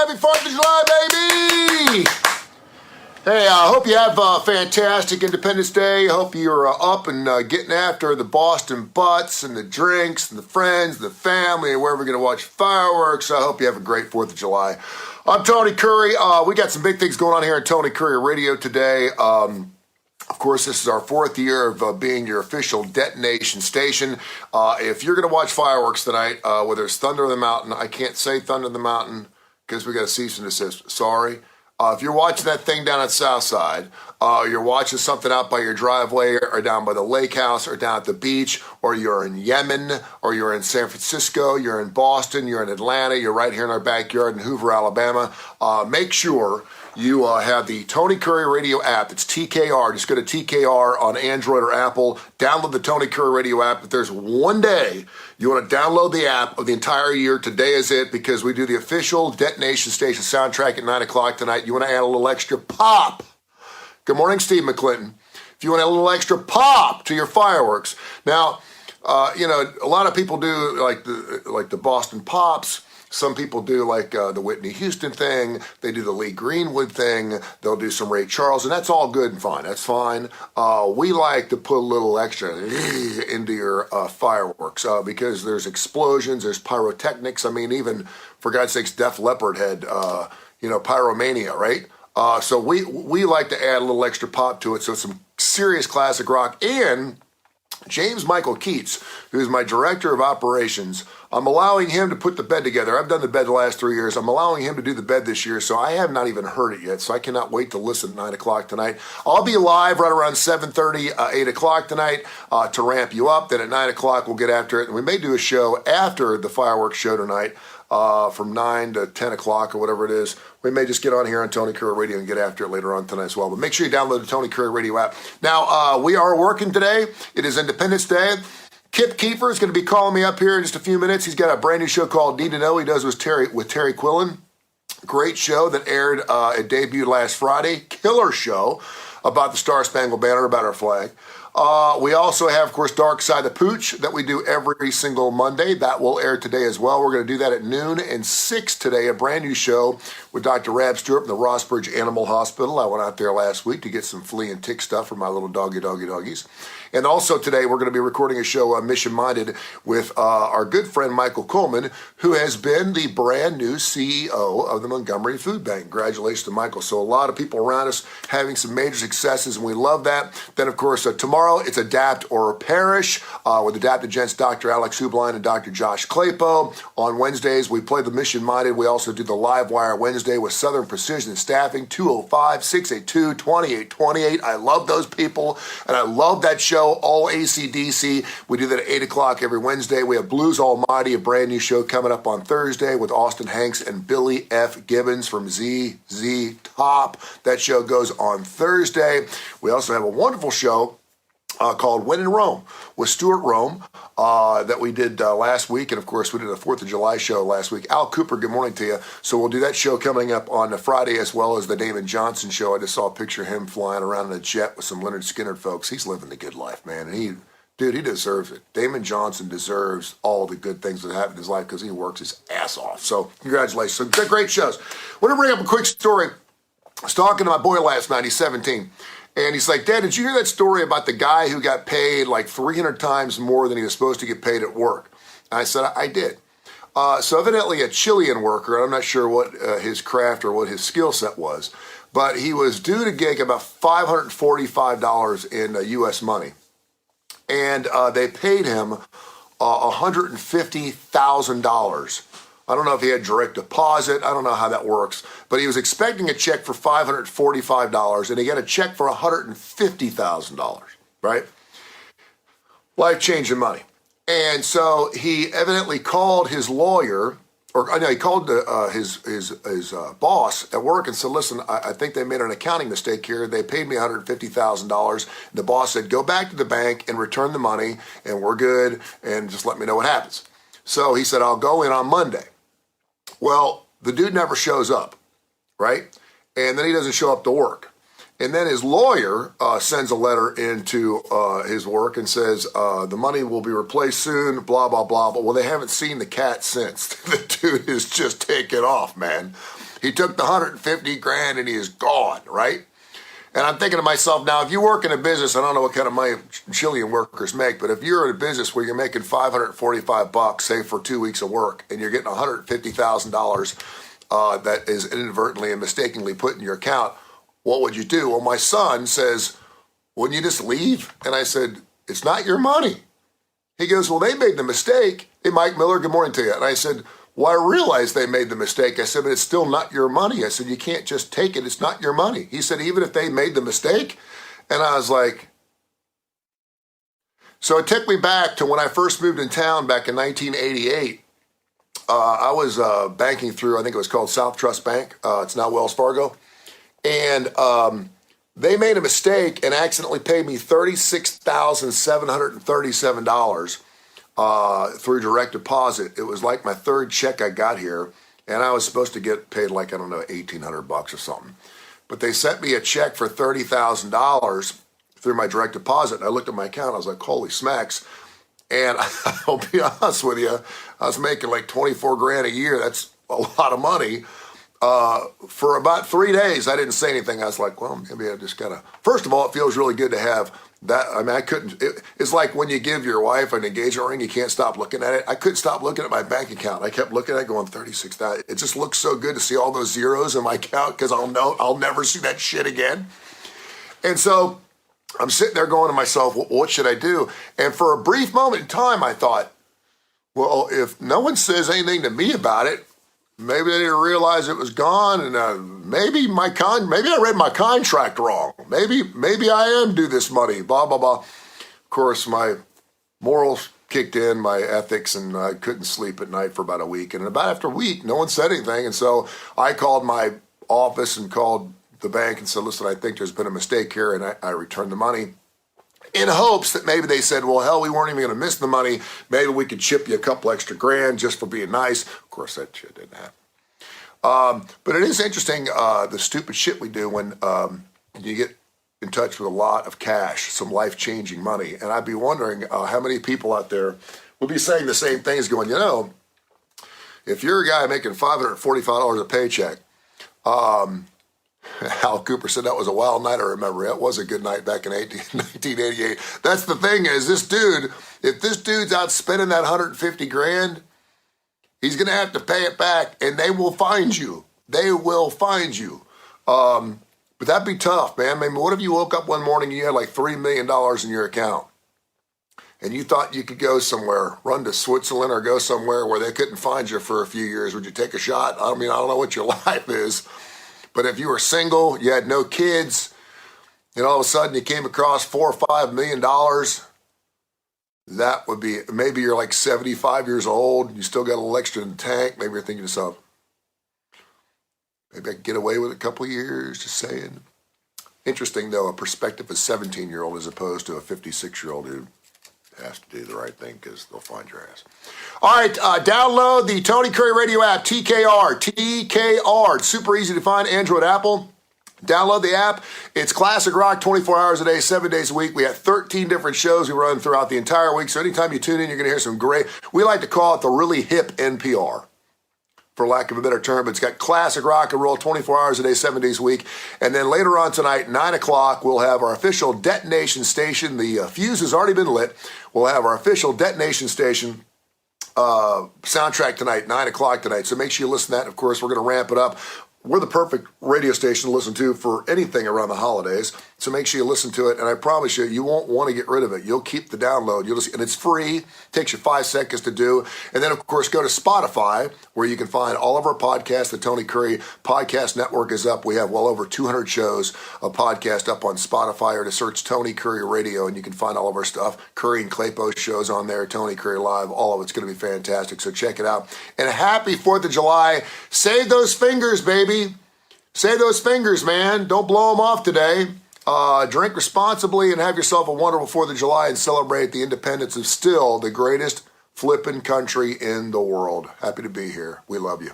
Happy 4th of July, baby! Hey, I hope you have a fantastic Independence Day. I hope you're up and getting after the Boston butts and the drinks and the friends and the family and where we're going to watch fireworks. I hope you have a great 4th of July. I'm Tony Kurre. We got some big things going on here at Tony Kurre Radio today. Of course, this is our 4th year of being your official Detonation Station. If you're going to watch fireworks tonight, whether it's Thunder on the Mountain, I can't say Thunder on the Mountain because we got a cease and desist. Sorry. If you're watching that thing down at Southside, you're watching something out by your driveway or down by the lake house or down at the beach, or you're in Yemen, or you're in San Francisco, you're in Boston, you're in Atlanta, you're right here in our backyard in Hoover, Alabama, make sure you have the Tony Kurre Radio app. It's TKR. Just go to TKR on Android or Apple. Download the Tony Kurre Radio app. If there's one day you want to download the app of the entire year, today is it, because we do the official Detonation Station soundtrack at 9 o'clock tonight. You want to add a little extra pop. Good morning, Steve McClinton. If you want to add a little extra pop to your fireworks. Now, a lot of people do like the Boston Pops. Some people do like the Whitney Houston thing. They do the Lee Greenwood thing. They'll do some Ray Charles, and that's all good and fine. That's fine. We like to put a little extra into your fireworks because there's explosions, there's pyrotechnics. I mean, even, for God's sakes, Def Leppard had, pyromania, right? So we like to add a little extra pop to it. So it's some serious classic rock. And James Michael Keats, who is my director of operations, I'm allowing him to put the bed together. I've done the bed the last 3 years. I'm allowing him to do the bed this year, so I have not even heard it yet, so I cannot wait to listen at 9 o'clock tonight. I'll be live right around 7:30, 8 o'clock tonight to ramp you up. Then at 9 o'clock, we'll get after it, and we may do a show after the fireworks show tonight from 9 to 10 o'clock or whatever it is. We may just get on here on Tony Kurre Radio and get after it later on tonight as well. But make sure you download the Tony Kurre Radio app. Now, we are working today. It is Independence Day. Kip Kiefer is going to be calling me up here in just a few minutes. He's got a brand new show called Need to Know. He does with Terry Quillen. Great show that aired, it debuted last Friday. Killer show about the Star Spangled Banner, about our flag. We also have, of course, Dark Side of the Pooch that we do every single Monday. That will air today as well. We're going to do that at noon and 6 today, a brand new show with Dr. Rab Stewart from the Rossbridge Animal Hospital. I went out there last week to get some flea and tick stuff for my little doggies. And also today, we're going to be recording a show, Mission Minded, with our good friend Michael Coleman, who has been the brand new CEO of the Montgomery Food Bank. Congratulations to Michael. So a lot of people around us having some major successes, and we love that. Then, of course, tomorrow it's Adapt or Perish with Adapted Gents, Dr. Alex Hubline and Dr. Josh Claypo. On Wednesdays, we play the Mission Minded. We also do the Live Wire Wednesday with Southern Precision Staffing, 205-682-2828. I love those people, and I love that show. All AC/DC. We do that at 8 o'clock every Wednesday. We have Blues Almighty, a brand new show coming up on Thursday with Austin Hanks and Billy F. Gibbons from ZZ Top. That show goes on Thursday. We also have a wonderful show called When in Rome with Stuart Rome that we did last week. And, of course, we did a 4th of July show last week. Al Cooper, good morning to you. So we'll do that show coming up on Friday as well as the Damon Johnson show. I just saw a picture of him flying around in a jet with some Leonard Skinner folks. He's living the good life, man. And he deserves it. Damon Johnson deserves all the good things that happen in his life because he works his ass off. So congratulations. So great shows. I want to bring up a quick story. I was talking to my boy last night. He's 17. And he's like, Dad, did you hear that story about the guy who got paid like 300 times more than he was supposed to get paid at work? And I said, I did. So evidently a Chilean worker, I'm not sure what his craft or what his skill set was, but he was due to get about $545 in U.S. money. And they paid him $150,000. I don't know if he had direct deposit. I don't know how that works. But he was expecting a check for $545, and he got a check for $150,000, right? Life-changing money. And so he evidently called his lawyer, he called his boss at work and said, listen, I think they made an accounting mistake here. They paid me $150,000. The boss said, go back to the bank and return the money, and we're good, and just let me know what happens. So he said, I'll go in on Monday. Well, the dude never shows up, right? And then he doesn't show up to work. And then his lawyer sends a letter into his work and says, the money will be replaced soon, blah, blah, blah. But well, they haven't seen the cat since. The dude is just taken off, man. He took the 150 grand and he is gone, right? And I'm thinking to myself, now, if you work in a business, I don't know what kind of money Chilean workers make, but if you're in a business where you're making $545, say for 2 weeks of work, and you're getting $150,000 that is inadvertently and mistakenly put in your account, what would you do? Well, my son says, wouldn't you just leave? And I said, it's not your money. He goes, well, they made the mistake. Hey, Mike Miller, good morning to you. And I said, well, I realized they made the mistake. I said, but it's still not your money. I said, you can't just take it. It's not your money. He said, even if they made the mistake? And I was like, so it took me back to when I first moved in town back in 1988. I was banking through, I think it was called South Trust Bank. It's now Wells Fargo. And they made a mistake and accidentally paid me $36,737. Through direct deposit. It was like my third check I got here, and I was supposed to get paid like, I don't know, $1,800 or something. But they sent me a check for $30,000 through my direct deposit, and I looked at my account, I was like, holy smacks. And I'll be honest with you, I was making like 24 grand a year. That's a lot of money. For about 3 days, I didn't say anything. I was like, well, maybe I just gotta, first of all, it feels really good to have that. I mean, I couldn't, it's like when you give your wife an engagement ring, you can't stop looking at it. I couldn't stop looking at my bank account. I kept looking at it going 36,000. It just looks so good to see all those zeros in my account because I'll never see that shit again. And so I'm sitting there going to myself, what should I do? And for a brief moment in time, I thought, well, if no one says anything to me about it, maybe they didn't realize it was gone, and maybe I read my contract wrong. Maybe I am due this money. Blah blah blah. Of course, my morals kicked in, my ethics, and I couldn't sleep at night for about a week. And about after a week, no one said anything, and so I called my office and called the bank and said, "Listen, I think there's been a mistake here," and I returned the money. In hopes that maybe they said, well, hell, we weren't even going to miss the money. Maybe we could chip you a couple extra grand just for being nice. Of course, that shit didn't happen. But it is interesting, the stupid shit we do when you get in touch with a lot of cash, some life-changing money. And I'd be wondering how many people out there will be saying the same things going, if you're a guy making $545 a paycheck, Al Cooper said that was a wild night. I remember it was a good night back in 1988. That's the thing is, if this dude's out spending that 150 grand, he's going to have to pay it back, and they will find you. They will find you. But that'd be tough, man. I mean, what if you woke up one morning and you had like $3 million in your account, and you thought you could go somewhere, run to Switzerland or go somewhere where they couldn't find you for a few years? Would you take a shot? I mean, I don't know what your life is. But if you were single, you had no kids, and all of a sudden you came across $4 or $5 million, that would be, maybe you're like 75 years old, you still got a little extra in the tank. Maybe you're thinking to yourself, maybe I can get away with a couple of years, just saying. Interesting, though, a perspective of a 17-year-old as opposed to a 56-year-old who has to do the right thing because they'll find your ass. All right, download the Tony Kurre Radio app, TKR. It's super easy to find, Android, Apple. Download the app. It's classic rock 24 hours a day, 7 days a week. We have 13 different shows we run throughout the entire week. So anytime you tune in, you're going to hear some great, we like to call it the really hip NPR, for lack of a better term. But it's got classic rock and roll 24 hours a day, 7 days a week. And then later on tonight, 9 o'clock, we'll have our official Detonation Station. The fuse has already been lit. We'll have our official Detonation Station soundtrack tonight, 9 o'clock tonight. So make sure you listen to that. Of course, we're going to ramp it up. We're the perfect radio station to listen to for anything around the holidays. So make sure you listen to it. And I promise you, you won't want to get rid of it. You'll keep the download. And it's free. Takes you 5 seconds to do. And then, of course, go to Spotify, where you can find all of our podcasts. The Tony Kurre Podcast Network is up. We have well over 200 shows of podcast up on Spotify, or to search Tony Kurre Radio, and you can find all of our stuff. Kurre and Claypost shows on there, Tony Kurre Live. All of it's going to be fantastic. So check it out. And happy 4th of July. Save those fingers, baby. Save those fingers, man. Don't blow them off today. Drink responsibly and have yourself a wonderful 4th of July and celebrate the independence of still the greatest flippin' country in the world. Happy to be here. We love you.